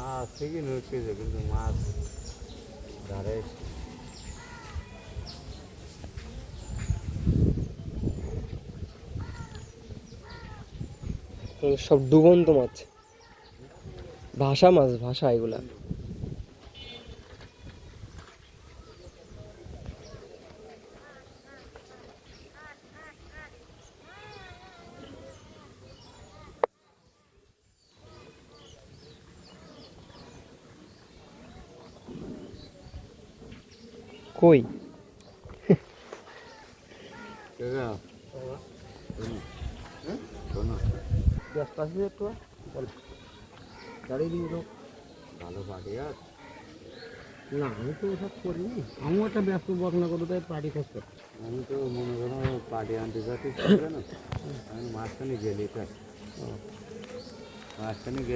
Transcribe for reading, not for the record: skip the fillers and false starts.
মাছ ঠিকই নড়ছে কিন্তু মাছ ধারে সব ডুবন্ত মাছ, ভাষা মাছ, ভাষা এগুলা। কই ব্যস্ত আছিস একটু গাড়ি দিয়ে তো ভালো পার্টি আর না আমি তো ওসব করিনি, আমিও একটা ব্যস্ত বর্ণনা করতে তাই পার্টি খোঁজ করছি। আমি তো মনে করো পার্টি আনতে যাচ্ছি না আমি মাঝখানে গেলি তাই মাঝখানে গেলে